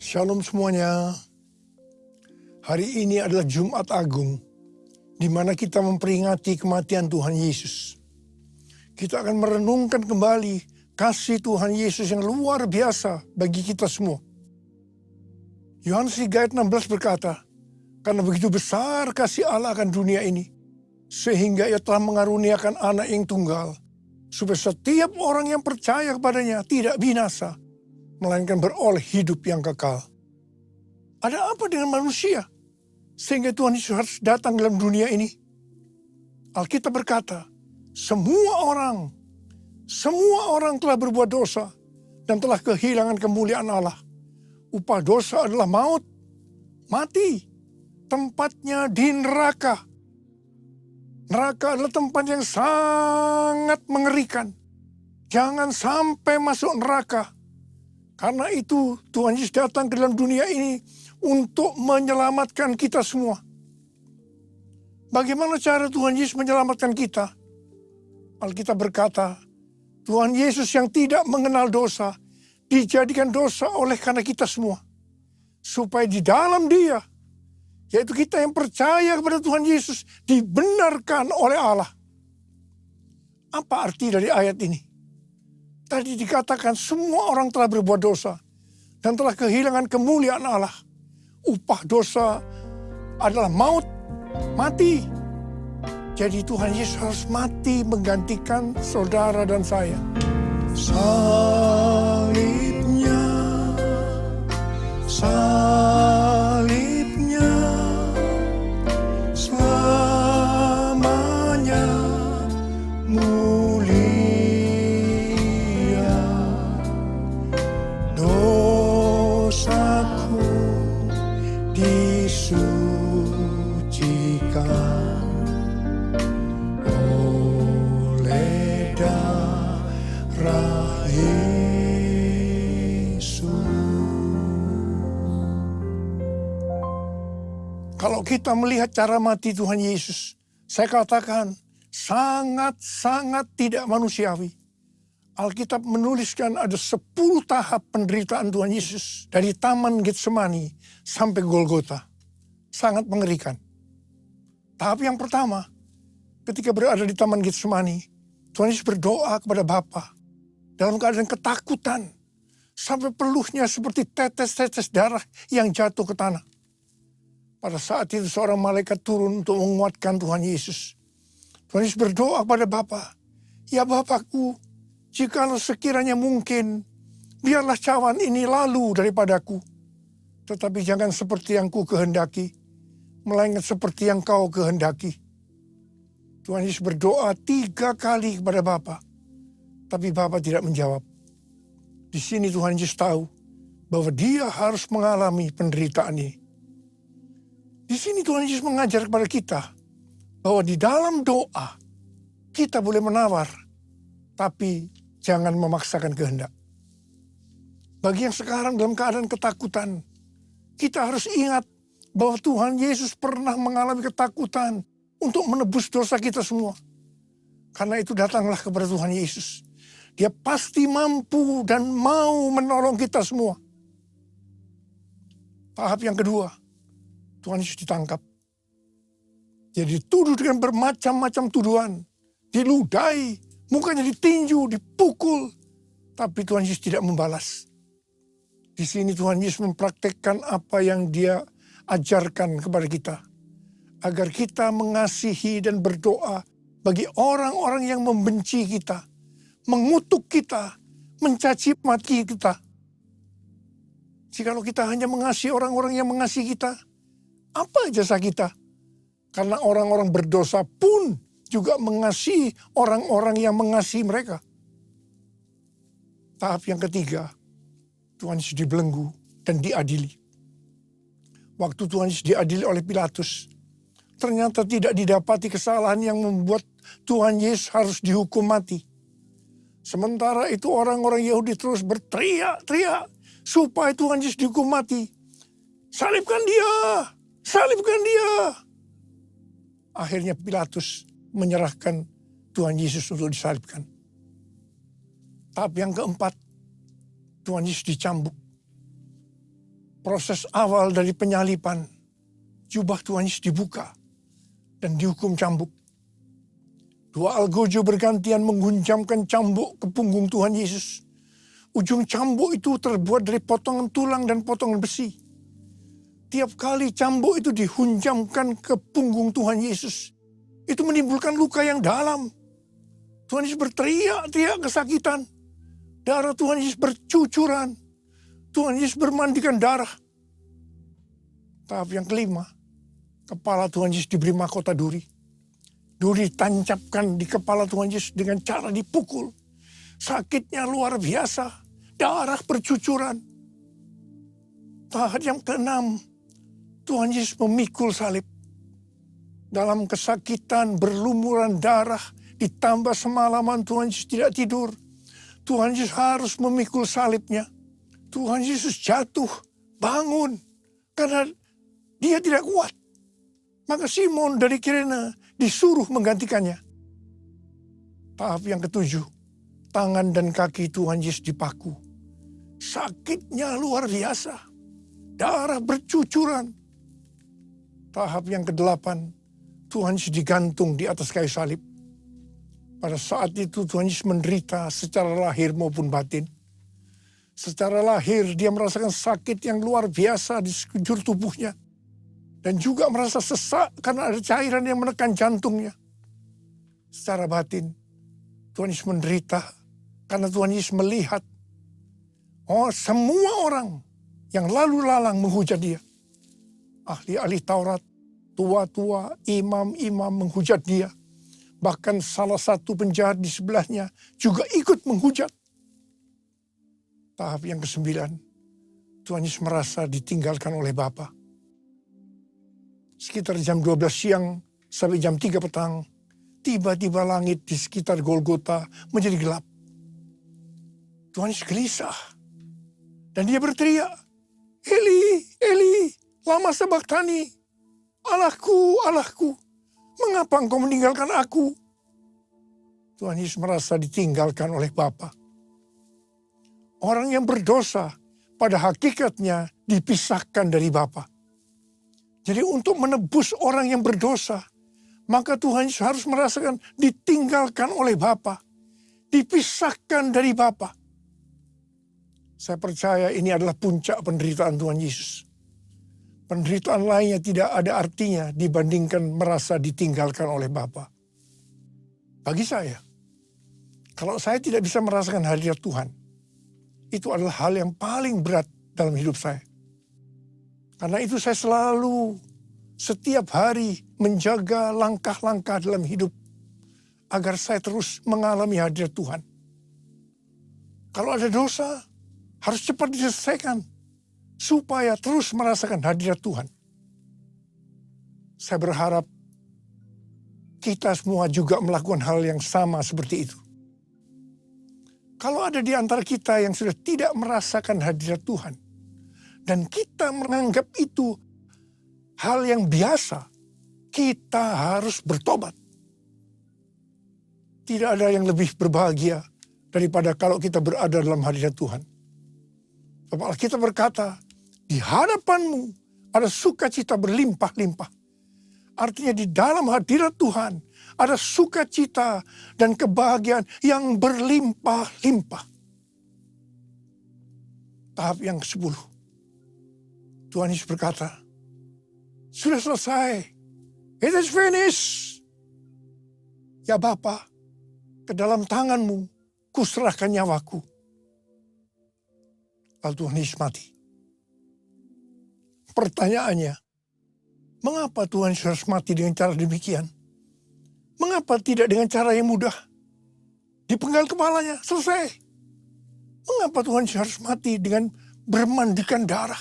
Shalom semuanya. Hari ini adalah Jumat Agung, di mana kita memperingati kematian Tuhan Yesus. Kita akan merenungkan kembali kasih Tuhan Yesus yang luar biasa bagi kita semua. Yohanes 3 ayat 16 berkata, "Karena begitu besar kasih Allah akan dunia ini, sehingga ia telah mengaruniakan anak yang tunggal, supaya setiap orang yang percaya kepadanya tidak binasa, melainkan beroleh hidup yang kekal." Ada apa dengan manusia sehingga Tuhan Yesus harus datang dalam dunia ini? Alkitab berkata, semua orang telah berbuat dosa dan telah kehilangan kemuliaan Allah. Upah dosa adalah maut, mati, tempatnya di neraka. Neraka adalah tempat yang sangat mengerikan. Jangan sampai masuk neraka. Karena itu Tuhan Yesus datang ke dalam dunia ini untuk menyelamatkan kita semua. Bagaimana cara Tuhan Yesus menyelamatkan kita? Alkitab berkata, Tuhan Yesus yang tidak mengenal dosa, dijadikan dosa oleh karena kita semua. Supaya di dalam Dia, yaitu kita yang percaya kepada Tuhan Yesus, dibenarkan oleh Allah. Apa arti dari ayat ini? Tadi dikatakan semua orang telah berbuat dosa dan telah kehilangan kemuliaan Allah. Upah dosa adalah maut, mati. Jadi Tuhan Yesus harus mati menggantikan saudara dan saya. Salibnya, selamanya mulia. Dosaku disucikan oleh darah Yesus. Kalau kita melihat cara mati Tuhan Yesus, saya katakan sangat-sangat tidak manusiawi. Alkitab menuliskan ada 10 tahap penderitaan Tuhan Yesus. Dari Taman Getsemani sampai Golgota. Sangat mengerikan. Tahap yang pertama, ketika berada di Taman Getsemani, Tuhan Yesus berdoa kepada Bapa dalam keadaan ketakutan. Sampai peluhnya seperti tetes-tetes darah yang jatuh ke tanah. Pada saat itu seorang malaikat turun untuk menguatkan Tuhan Yesus. Tuhan Yesus berdoa kepada Bapa, "Ya Bapakku, jikalau sekiranya mungkin, biarlah cawan ini lalu daripadaku. Tetapi jangan seperti yang ku kehendaki, melainkan seperti yang kau kehendaki." Tuhan Yesus berdoa 3 kali kepada Bapa, tapi Bapa tidak menjawab. Di sini Tuhan Yesus tahu bahwa Dia harus mengalami penderitaan ini. Di sini Tuhan Yesus mengajar kepada kita bahwa di dalam doa kita boleh menawar, tapi jangan memaksakan kehendak. Bagi yang sekarang dalam keadaan ketakutan, kita harus ingat bahwa Tuhan Yesus pernah mengalami ketakutan untuk menebus dosa kita semua. Karena itu datanglah kepada Tuhan Yesus. Dia pasti mampu dan mau menolong kita semua. Tahap yang kedua, Tuhan Yesus ditangkap. Jadi dituduh dengan bermacam-macam tuduhan. Diludahi, mukanya ditinju, dipukul. Tapi Tuhan Yesus tidak membalas. Di sini Tuhan Yesus mempraktekkan apa yang Dia ajarkan kepada kita. Agar kita mengasihi dan berdoa bagi orang-orang yang membenci kita. Mengutuk kita, mencaci maki kita. Jikalau kita hanya mengasihi orang-orang yang mengasihi kita, apa jasa kita? Karena orang-orang berdosa pun juga mengasihi orang-orang yang mengasihi mereka. Tahap yang ketiga, Tuhan Yesus dibelenggu dan diadili. Waktu Tuhan Yesus diadili oleh Pilatus, ternyata tidak didapati kesalahan yang membuat Tuhan Yesus harus dihukum mati. Sementara itu orang-orang Yahudi terus berteriak-teriak supaya Tuhan Yesus dihukum mati. Salibkan dia! Salibkan dia! Akhirnya Pilatus menyerahkan Tuhan Yesus untuk disalibkan. Tahap yang keempat, Tuhan Yesus dicambuk. proses awal dari penyalipan, jubah Tuhan Yesus dibuka dan dihukum cambuk. Dua algojo bergantian menghunjamkan cambuk ke punggung Tuhan Yesus. Ujung cambuk itu terbuat dari potongan tulang dan potongan besi. Tiap kali cambuk itu dihunjamkan ke punggung Tuhan Yesus, itu menimbulkan luka yang dalam. Tuhan Yesus berteriak-teriak kesakitan. Darah Tuhan Yesus bercucuran. Tuhan Yesus bermandikan darah. Tahap yang kelima, kepala Tuhan Yesus diberi mahkota duri. Duri ditancapkan di kepala Tuhan Yesus dengan cara dipukul. Sakitnya luar biasa. Darah bercucuran. Tahap yang keenam, Tuhan Yesus memikul salib. Dalam kesakitan, berlumuran darah, ditambah semalaman Tuhan Yesus tidak tidur. Tuhan Yesus harus memikul salibnya. Tuhan Yesus jatuh, bangun, karena dia tidak kuat. Maka Simon dari Kirene disuruh menggantikannya. Tahap yang ketujuh, tangan dan kaki Tuhan Yesus dipaku. Sakitnya luar biasa. Darah bercucuran. Tahap yang kedelapan, Tuhan Yesus digantung di atas kayu salib. Pada saat itu Tuhan Yesus menderita secara lahir maupun batin. Secara lahir dia merasakan sakit yang luar biasa di sekujur tubuhnya. Dan juga merasa sesak karena ada cairan yang menekan jantungnya. Secara batin, Tuhan Yesus menderita karena Tuhan Yesus melihat semua orang yang lalu lalang menghujat dia. Ahli-ahli Taurat, tua-tua, imam-imam menghujat dia. Bahkan salah satu penjahat di sebelahnya juga ikut menghujat. Tahap yang ke-9, Tuhan Yesus merasa ditinggalkan oleh Bapa. Sekitar jam 12 siang sampai jam 3 petang, tiba-tiba langit di sekitar Golgota menjadi gelap. Tuhan Yesus gelisah. Dan dia berteriak, Eli, Eli, lama sabachthani. Allahku, Allahku, mengapa engkau meninggalkan aku? Tuhan Yesus merasa ditinggalkan oleh Bapa. Orang yang berdosa pada hakikatnya dipisahkan dari Bapa. Jadi untuk menebus orang yang berdosa, maka Tuhan Yesus harus merasakan ditinggalkan oleh Bapa, dipisahkan dari Bapa. Saya percaya ini adalah puncak penderitaan Tuhan Yesus. Penderitaan lainnya tidak ada artinya dibandingkan merasa ditinggalkan oleh Bapa. Bagi saya, kalau saya tidak bisa merasakan hadirat Tuhan, itu adalah hal yang paling berat dalam hidup saya. Karena itu saya selalu setiap hari menjaga langkah-langkah dalam hidup agar saya terus mengalami hadirat Tuhan. Kalau ada dosa, harus cepat diselesaikan supaya terus merasakan hadirat Tuhan. Saya berharap kita semua juga melakukan hal yang sama seperti itu. Kalau ada di antara kita yang sudah tidak merasakan hadirat Tuhan, dan kita menganggap itu hal yang biasa, kita harus bertobat. Tidak ada yang lebih berbahagia daripada kalau kita berada dalam hadirat Tuhan. Sebab kita berkata, di hadapanmu ada sukacita berlimpah-limpah. Artinya di dalam hadirat Tuhan ada sukacita dan kebahagiaan yang berlimpah-limpah. Tahap yang ke-10. Tuhan Yesus berkata, sudah selesai. It is finished. Ya Bapa, ke dalam tanganmu kuserahkan nyawaku. Lalu Tuhan Yesus mati. Pertanyaannya, mengapa Tuhan Yesus harus mati dengan cara demikian? Mengapa tidak dengan cara yang mudah? Dipenggal kepalanya, selesai. Mengapa Tuhan Yesus harus mati dengan bermandikan darah?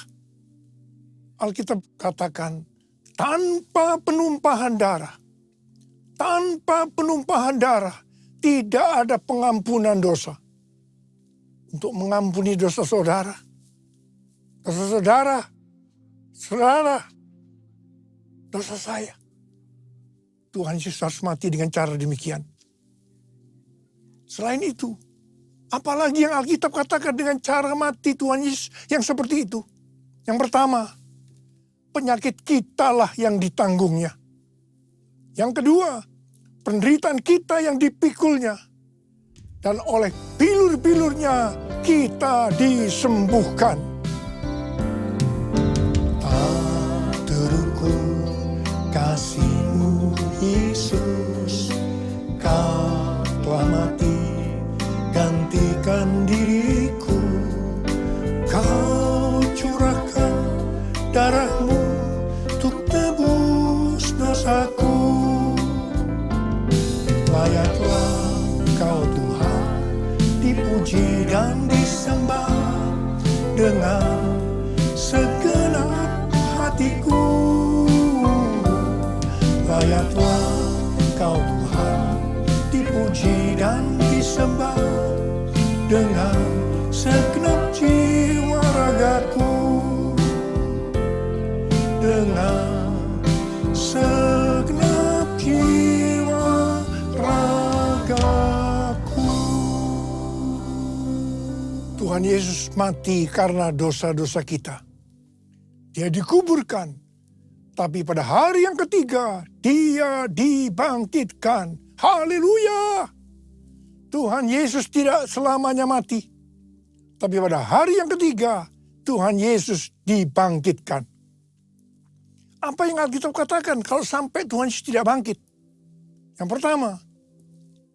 Alkitab katakan, tanpa penumpahan darah, tidak ada pengampunan dosa. Untuk mengampuni dosa saudara, dosa saya. Tuhan Yesus harus mati dengan cara demikian. Selain itu, apalagi yang Alkitab katakan dengan cara mati Tuhan Yesus yang seperti itu. Yang pertama, penyakit kitalah yang ditanggungnya. Yang kedua, penderitaan kita yang dipikulnya. Dan oleh bilur-bilurnya kita disembuhkan. Tak terukur kasih-Mu Yesus, Kau telah mati gantikan diriku. Kau curahkan darah-Mu untuk tebus dosaku. Layaklah Kau Tuhan dipuji dan disembah dengan segenap hatiku. Layaklah Kau Tuhan dipuji dan disembah dengan segenap jiwa ragaku. Dengan segenap jiwa ragaku. Tuhan Yesus mati karena dosa-dosa kita. Dia dikuburkan, tapi pada hari yang ketiga Dia dibangkitkan. Haleluya! Tuhan Yesus tidak selamanya mati, tapi pada hari yang ketiga Tuhan Yesus dibangkitkan. Apa yang Alkitab katakan kalau sampai Tuhan Yesus tidak bangkit? Yang pertama,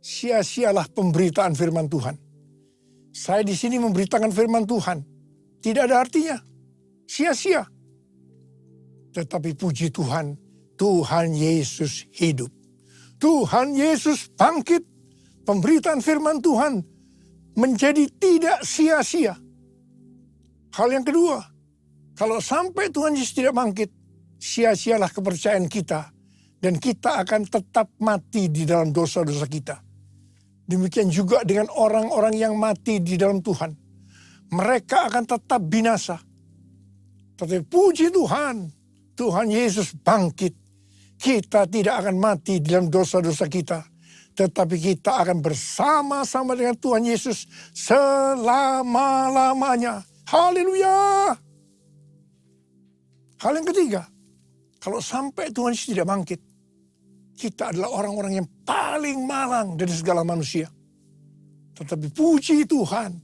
sia-sialah pemberitaan firman Tuhan. Saya di sini memberitakan firman Tuhan, tidak ada artinya, sia-sia. Tetapi puji Tuhan, Tuhan Yesus hidup. Tuhan Yesus bangkit. Pemberitaan firman Tuhan menjadi tidak sia-sia. Hal yang kedua, kalau sampai Tuhan Yesus tidak bangkit, sia-sialah kepercayaan kita. Dan kita akan tetap mati di dalam dosa-dosa kita. Demikian juga dengan orang-orang yang mati di dalam Tuhan. Mereka akan tetap binasa. Tetapi puji Tuhan, Tuhan Yesus bangkit. Kita tidak akan mati di dalam dosa-dosa kita. Tetapi kita akan bersama-sama dengan Tuhan Yesus selama-lamanya. Haleluya! Hal yang ketiga, kalau sampai Tuhan Yesus tidak bangkit, kita adalah orang-orang yang paling malang dari segala manusia. Tetapi puji Tuhan,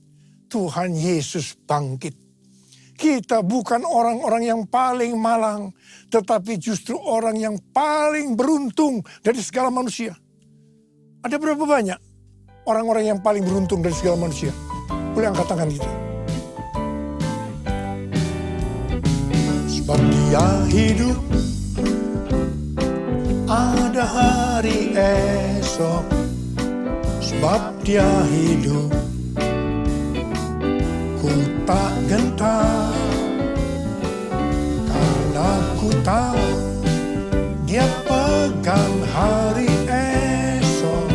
Tuhan Yesus bangkit. Kita bukan orang-orang yang paling malang, tetapi justru orang yang paling beruntung dari segala manusia. Ada berapa banyak orang-orang yang paling beruntung dari segala manusia? Boleh angkat tangan kita. Sebab Dia hidup, ada hari esok. Sebab Dia hidup, ku tak gentar. Karena ku tahu Dia pegang hari esok.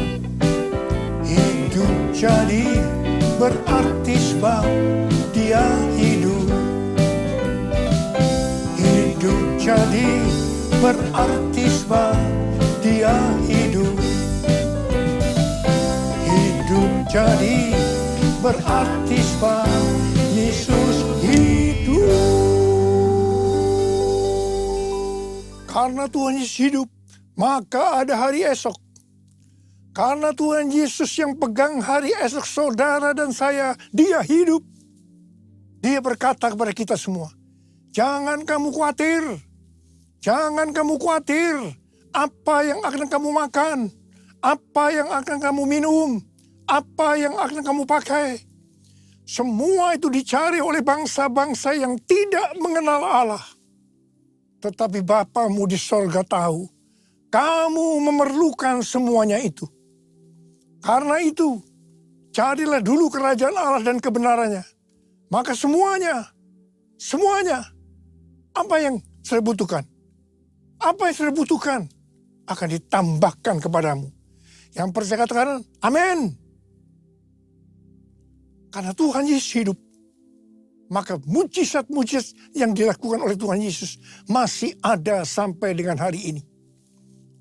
Hidup jadi berarti sebab Dia hidup. Hidup jadi berarti sebab Dia hidup. Hidup jadi berarti sebab Yesus hidup. Karena Tuhan Yesus hidup, maka ada hari esok. Karena Tuhan Yesus yang pegang hari esok saudara dan saya, Dia hidup. Dia berkata kepada kita semua, jangan kamu khawatir. Jangan kamu khawatir apa yang akan kamu makan, apa yang akan kamu minum, apa yang akan kamu pakai. Semua itu dicari oleh bangsa-bangsa yang tidak mengenal Allah. Tetapi Bapamu di sorga tahu, kamu memerlukan semuanya itu. Karena itu, carilah dulu kerajaan Allah dan kebenarannya. Maka semuanya, apa yang saya butuhkan? Apa yang saya butuhkan akan ditambahkan kepadamu. Yang percaya katakan, amin. Karena Tuhan Yesus hidup, maka mujizat-mujizat yang dilakukan oleh Tuhan Yesus masih ada sampai dengan hari ini.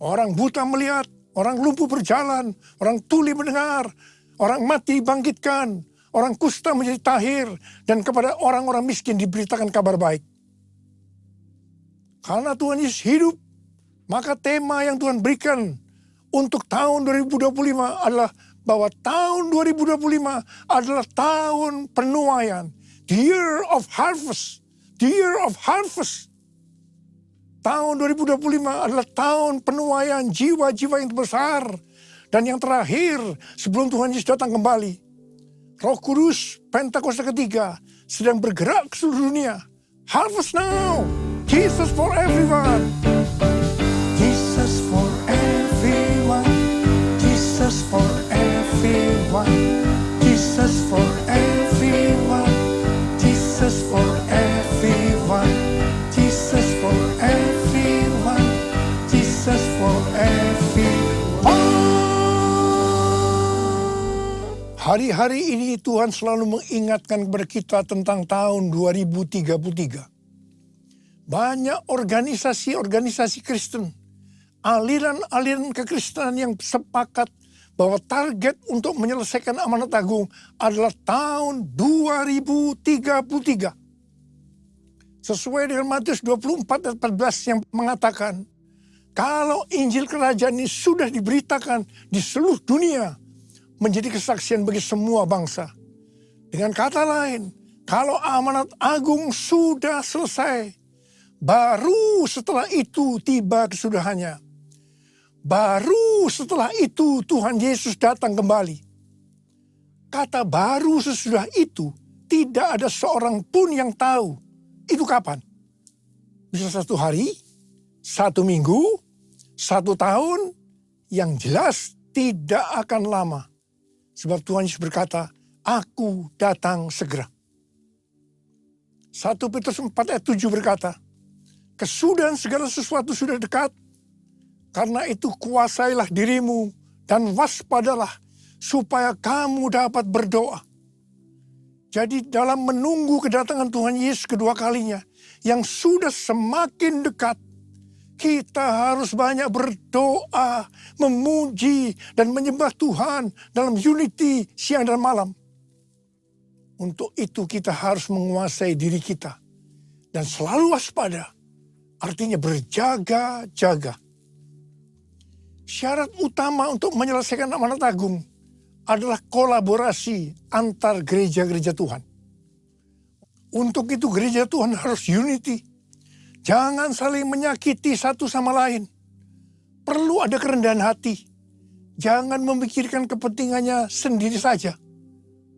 Orang buta melihat, orang lumpuh berjalan, orang tuli mendengar, orang mati dibangkitkan, orang kusta menjadi tahir, dan kepada orang-orang miskin diberitakan kabar baik. Karena Tuhan Yesus hidup, maka tema yang Tuhan berikan untuk tahun 2025 adalah bahwa tahun 2025 adalah tahun penuaian. The year of harvest. The year of harvest. Tahun 2025 adalah tahun penuaian jiwa-jiwa yang besar. Dan yang terakhir sebelum Tuhan Yesus datang kembali. Roh Kudus Pentakosta ketiga sedang bergerak ke seluruh dunia. Harvest now. Jesus for everyone. Jesus for everyone. Jesus for everyone. Jesus for everyone. Jesus for everyone. Jesus for everyone. Jesus for everyone. Hari-hari ini Tuhan selalu mengingatkan kepada kita tentang tahun 2033. Banyak organisasi-organisasi Kristen, aliran-aliran kekristenan yang sepakat bahwa target untuk menyelesaikan amanat agung adalah tahun 2033. Sesuai dengan Matius 24 ayat 14 yang mengatakan, kalau Injil Kerajaan ini sudah diberitakan di seluruh dunia, menjadi kesaksian bagi semua bangsa. Dengan kata lain, kalau amanat agung sudah selesai, baru setelah itu tiba kesudahannya. Baru setelah itu Tuhan Yesus datang kembali. Kata baru sesudah itu, tidak ada seorang pun yang tahu itu kapan. Bisa 1 hari, 1 minggu, 1 tahun, yang jelas tidak akan lama. Sebab Tuhan Yesus berkata, aku datang segera. 1 Petrus 4 ayat 7 berkata, kesudahan segala sesuatu sudah dekat. Karena itu kuasailah dirimu dan waspadalah supaya kamu dapat berdoa. Jadi dalam menunggu kedatangan Tuhan Yesus kedua kalinya yang sudah semakin dekat, kita harus banyak berdoa, memuji, dan menyembah Tuhan dalam unity siang dan malam. Untuk itu kita harus menguasai diri kita. Dan selalu waspada, artinya berjaga-jaga. Syarat utama untuk menyelesaikan amanat agung adalah kolaborasi antar gereja-gereja Tuhan. Untuk itu gereja Tuhan harus unity. Jangan saling menyakiti satu sama lain. Perlu ada kerendahan hati. Jangan memikirkan kepentingannya sendiri saja.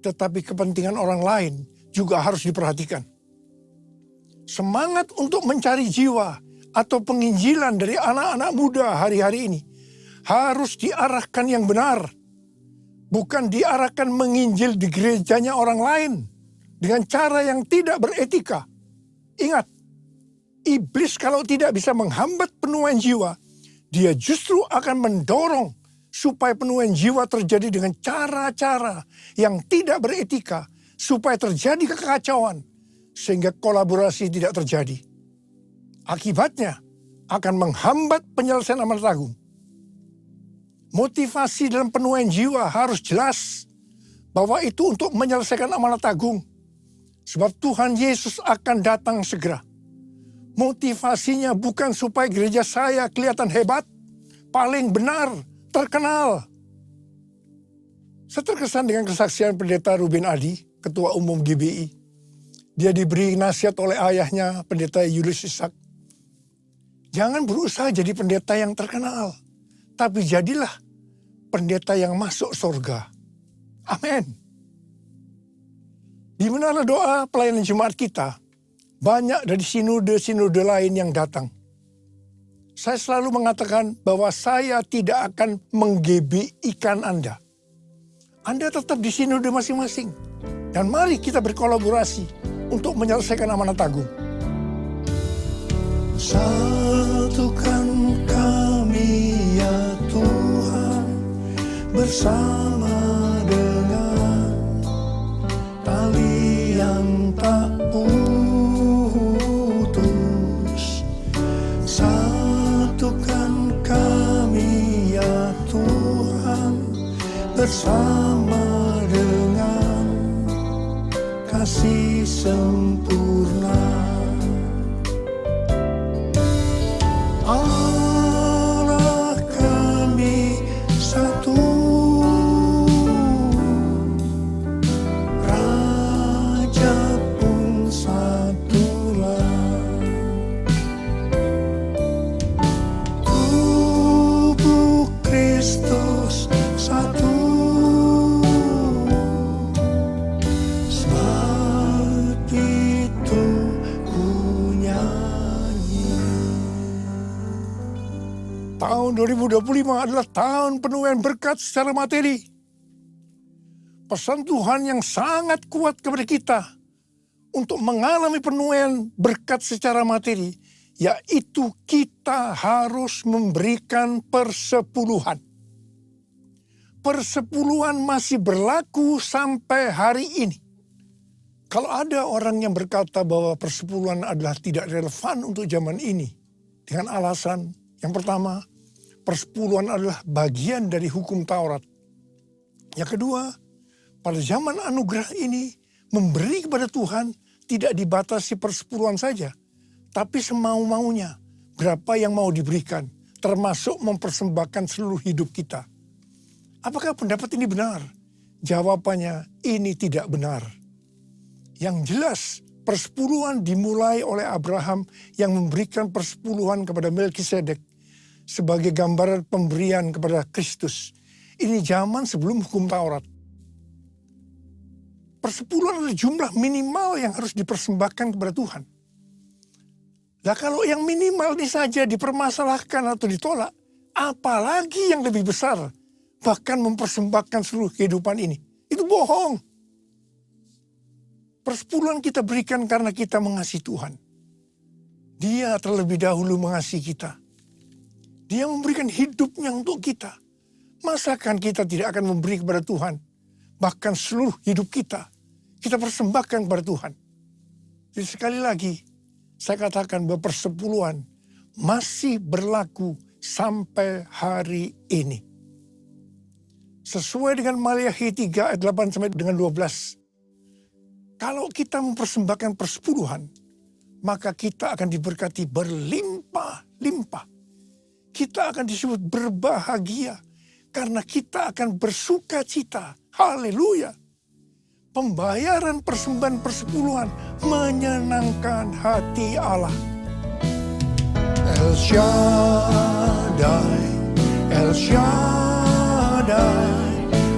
Tetapi kepentingan orang lain juga harus diperhatikan. Semangat untuk mencari jiwa atau penginjilan dari anak-anak muda hari-hari ini harus diarahkan yang benar. Bukan diarahkan menginjil di gerejanya orang lain dengan cara yang tidak beretika. Ingat, iblis kalau tidak bisa menghambat penuaian jiwa, dia justru akan mendorong supaya penuaian jiwa terjadi dengan cara-cara yang tidak beretika, supaya terjadi kekacauan, sehingga kolaborasi tidak terjadi. Akibatnya akan menghambat penyelesaian amanat agung. Motivasi dalam penuaian jiwa harus jelas bahwa itu untuk menyelesaikan amanat agung. Sebab Tuhan Yesus akan datang segera. Motivasinya bukan supaya gereja saya kelihatan hebat, paling benar, terkenal. Saya terkesan dengan kesaksian Pendeta Ruben Adi, Ketua Umum GBI. Dia diberi nasihat oleh ayahnya, Pendeta Julius Ishak. Jangan berusaha jadi pendeta yang terkenal, tapi jadilah pendeta yang masuk surga. Amin. Di mana doa pelayanan jemaat kita, banyak dari sinode-sinode lain yang datang. Saya selalu mengatakan bahwa saya tidak akan mengGBI-kan Anda. Anda tetap di sinode masing-masing. Dan mari kita berkolaborasi untuk menyelesaikan amanat agung. Satukan kami ya Tuhan bersama dengan tali yang tak putus. Satukan kami ya Tuhan bersama dengan kasih sempurna. 2025 adalah tahun penuaian berkat secara materi. Pesan Tuhan yang sangat kuat kepada kita untuk mengalami penuaian berkat secara materi, yaitu kita harus memberikan persepuluhan. Persepuluhan masih berlaku sampai hari ini. Kalau ada orang yang berkata bahwa persepuluhan adalah tidak relevan untuk zaman ini, dengan alasan yang pertama, persepuluhan adalah bagian dari hukum Taurat. Yang kedua, pada zaman anugerah ini, memberi kepada Tuhan tidak dibatasi persepuluhan saja, tapi semau-maunya berapa yang mau diberikan, termasuk mempersembahkan seluruh hidup kita. Apakah pendapat ini benar? Jawabannya, ini tidak benar. Yang jelas, persepuluhan dimulai oleh Abraham yang memberikan persepuluhan kepada Melkisedek sebagai gambaran pemberian kepada Kristus. Ini zaman sebelum hukum Taurat. Persepuluhan adalah jumlah minimal yang harus dipersembahkan kepada Tuhan. Nah, kalau yang minimal ini saja dipermasalahkan atau ditolak, apalagi yang lebih besar, bahkan mempersembahkan seluruh kehidupan ini. Itu bohong. Persepuluhan kita berikan karena kita mengasihi Tuhan. Dia terlebih dahulu mengasihi kita. Dia memberikan hidupnya untuk kita. Masakan kita tidak akan memberi kepada Tuhan? Bahkan seluruh hidup kita persembahkan kepada Tuhan. Jadi sekali lagi, saya katakan bahwa persepuluhan masih berlaku sampai hari ini. Sesuai dengan Maliakhi 3 ayat 8 sampai dengan 12. Kalau kita mempersembahkan persepuluhan, maka kita akan diberkati berlimpah-limpah. Kita akan disebut berbahagia karena kita akan bersuka cita. Haleluya. Pembayaran persembahan persepuluhan menyenangkan hati Allah. El Shaddai, El Shaddai,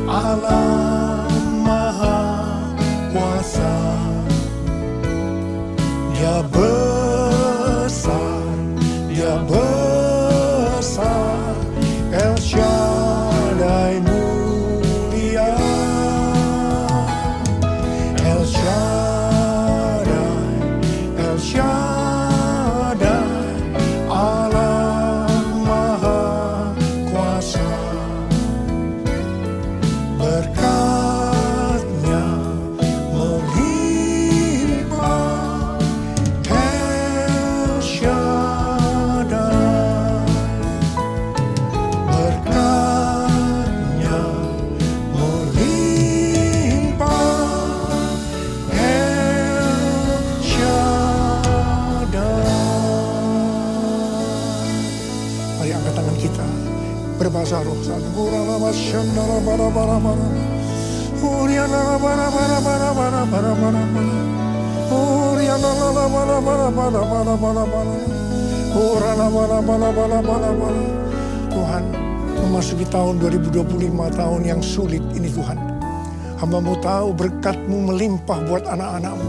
Allah Maha Kuasa. Dia besar, Dia besar, El Shaddai mulia. El Shaddai, El Shaddai, Allah Maha Kuasa. Berkat-Nya melimpah, El Shaddai. Berkat-Nya melimpah, El Shaddai. Mari angkat tangan kita, berbahasa roh. Tuhan, memasuki tahun 2025, tahun yang sulit ini Tuhan. Hamba-Mu tahu berkat-Mu melimpah buat anak-anak-Mu.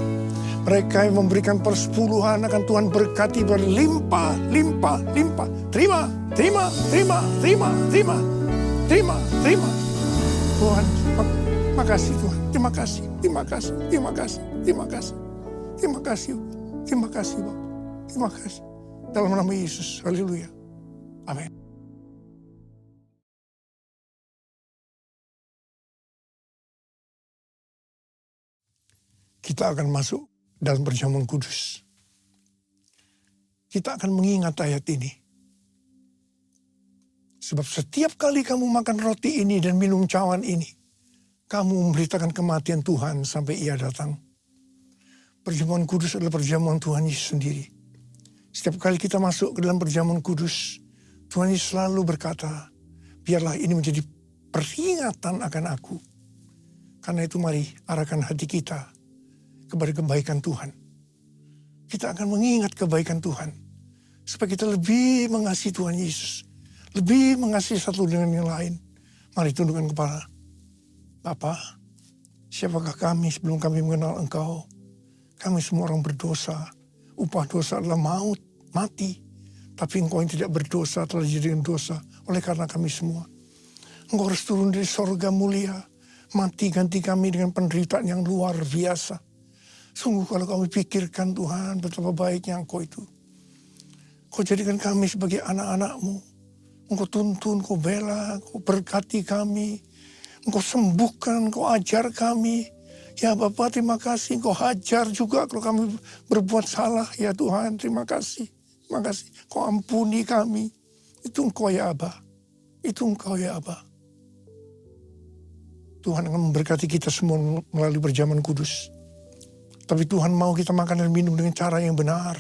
Mereka yang memberikan persepuluhan akan Tuhan berkati berlimpah, limpah, limpah. Terima, terima, terima, terima, terima, terima, terima. Tuhan, makasih Tuhan. Terima kasih, terima kasih, terima kasih, terima kasih. Terima kasih, terima kasih Bapak. Terima kasih. Dalam nama Yesus, haleluya. Amin. Kita akan masuk dalam perjamuan kudus. Kita akan mengingat ayat ini. Sebab setiap kali kamu makan roti ini dan minum cawan ini, kamu memberitakan kematian Tuhan sampai Ia datang. Perjamuan kudus adalah perjamuan Tuhan Yesus sendiri. Setiap kali kita masuk ke dalam perjamuan kudus, Tuhan Yesus selalu berkata, biarlah ini menjadi peringatan akan aku. Karena itu mari arahkan hati kita kepada kebaikan Tuhan. Kita akan mengingat kebaikan Tuhan. Supaya kita lebih mengasihi Tuhan Yesus. Lebih mengasihi satu dengan yang lain. Mari tundukkan kepala. Bapa, siapakah kami sebelum kami mengenal Engkau? Kami semua orang berdosa. Upah dosa adalah maut, mati. Tapi Engkau yang tidak berdosa telah dijadikan dosa oleh karena kami semua. Engkau harus turun dari sorga mulia, mati ganti kami dengan penderitaan yang luar biasa. Sungguh kalau kami pikirkan Tuhan betapa baiknya Engkau itu. Kau jadikan kami sebagai anak-anak-Mu. Engkau tuntun, Kau bela, Kau berkati kami. Engkau sembuhkan, Kau ajar kami. Ya Bapa, terima kasih. Engkau hajar juga kalau kami berbuat salah. Ya Tuhan, terima kasih. Terima kasih. Kau ampuni kami. Itu Engkau ya Aba. Itu Engkau ya Aba. Tuhan akan memberkati kita semua melalui perjamuan kudus. Tapi Tuhan mau kita makan dan minum dengan cara yang benar.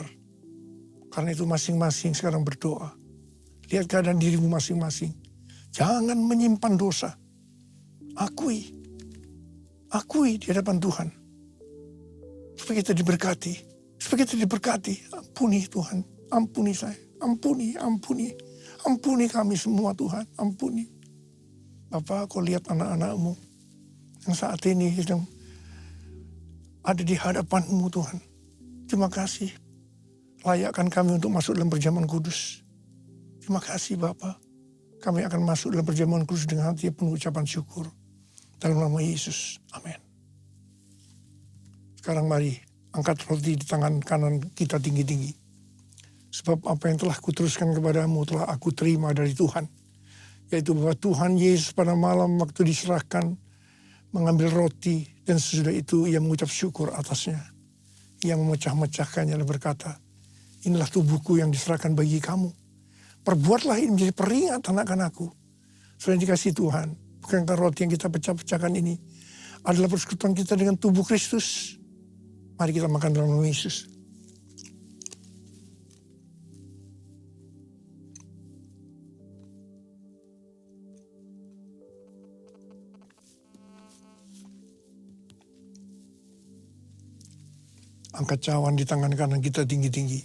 Karena itu masing-masing sekarang berdoa. Lihat keadaan dirimu masing-masing. Jangan menyimpan dosa. Akui di hadapan Tuhan. Supaya kita diberkati. Supaya kita diberkati. Ampuni Tuhan. Ampuni saya. Ampuni. Ampuni kami semua Tuhan. Ampuni. Bapa, Kau lihat anak-anak-Mu. Yang saat ini sedang ada di hadapan-Mu Tuhan. Terima kasih. Layakkan kami untuk masuk dalam perjamuan kudus. Terima kasih Bapa. Kami akan masuk dalam perjamuan kudus dengan hati penuh ucapan syukur. Dalam nama Yesus. Amin. Sekarang mari angkat roti di tangan kanan kita tinggi-tinggi. Sebab apa yang telah kuteruskan kepadamu telah aku terima dari Tuhan. Yaitu bahwa Tuhan Yesus pada malam waktu diserahkan mengambil roti dan sesudah itu ia mengucap syukur atasnya. Ia memecah-mecahkannya dan berkata, inilah tubuhku yang diserahkan bagi kamu. Perbuatlah ini menjadi peringatan akan aku. Selain dikasih Tuhan, bukankah roti yang kita pecah-pecahkan ini adalah persekutuan kita dengan tubuh Kristus? Mari kita makan dalam nama Yesus. Angkat cawan di tangan kanan kita tinggi-tinggi.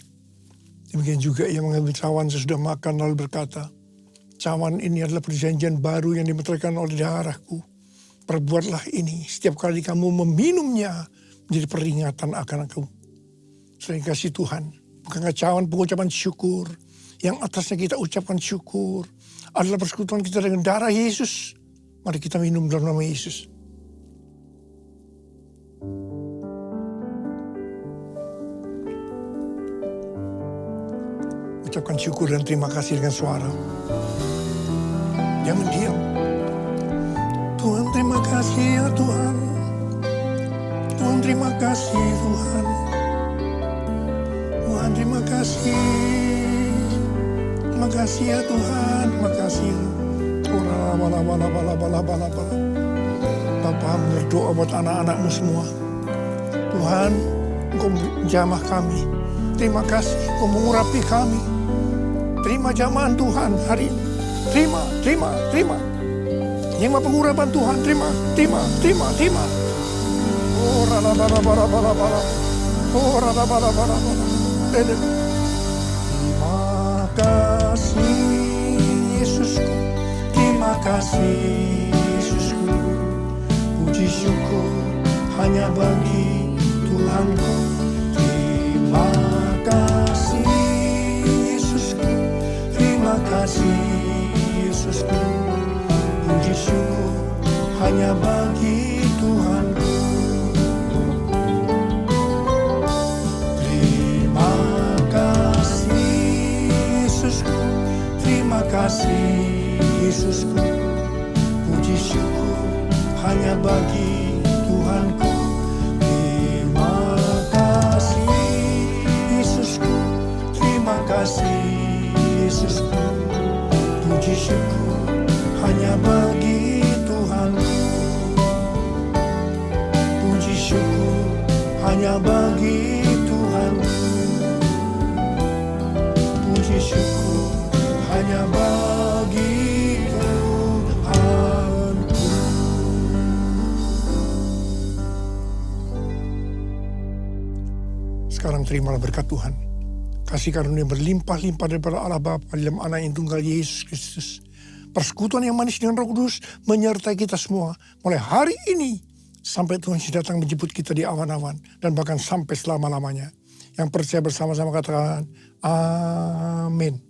Demikian juga ia mengambil cawan sesudah makan lalu berkata, cawan ini adalah perjanjian baru yang dimeteraikan oleh darahku. Perbuatlah ini setiap kali kamu meminumnya menjadi peringatan akan aku. Selain kasih Tuhan, bukankah cawan pengucapan syukur yang atasnya kita ucapkan syukur adalah persekutuan kita dengan darah Yesus. Mari kita minum dalam nama Yesus. Ucapkan syukur dan terima kasih dengan suara. Jangan diam. Tuhan terima kasih ya Tuhan. Tuhan terima kasih Tuhan. Tuhan terima kasih. Terima kasih ya Tuhan. Terima kasih. Bapa berdoa buat anak-anak-Mu semua. Tuhan, Engkau menjamah kami. Terima kasih Engkau mengurapi kami. Terima jamahan Tuhan hari ini. Terima. Yang pengurapan Tuhan, terima. Oh, rala-bala-bala-bala-bala. Oh, rala-bala-bala-bala. Terima kasih Yesusku. Terima kasih Yesusku. Puji syukur hanya bagi Tuhanku. Terima kasih Yesusku. Terima kasih Yesusku. Puji syukur hanya bagi Tuhanku. Terima kasih Yesusku. Terima kasih Yesusku. Puji syukur hanya bagi Tuhanku. Terima kasih Yesusku. Terima kasih Yesusku. Puji syukur hanya bagi Tuhanku. Puji syukur hanya bagi Tuhanku. Puji syukur hanya bagi Tuhanku. Sekarang terimalah berkat Tuhan. Kasih karunia berlimpah-limpah daripada Allah Bapa dalam Anak yang tunggal Yesus Kristus. Persekutuan yang manis dengan Roh Kudus menyertai kita semua mulai hari ini sampai Tuhan datang menjemput kita di awan-awan dan bahkan sampai selama-lamanya. Yang percaya bersama-sama katakan, amin.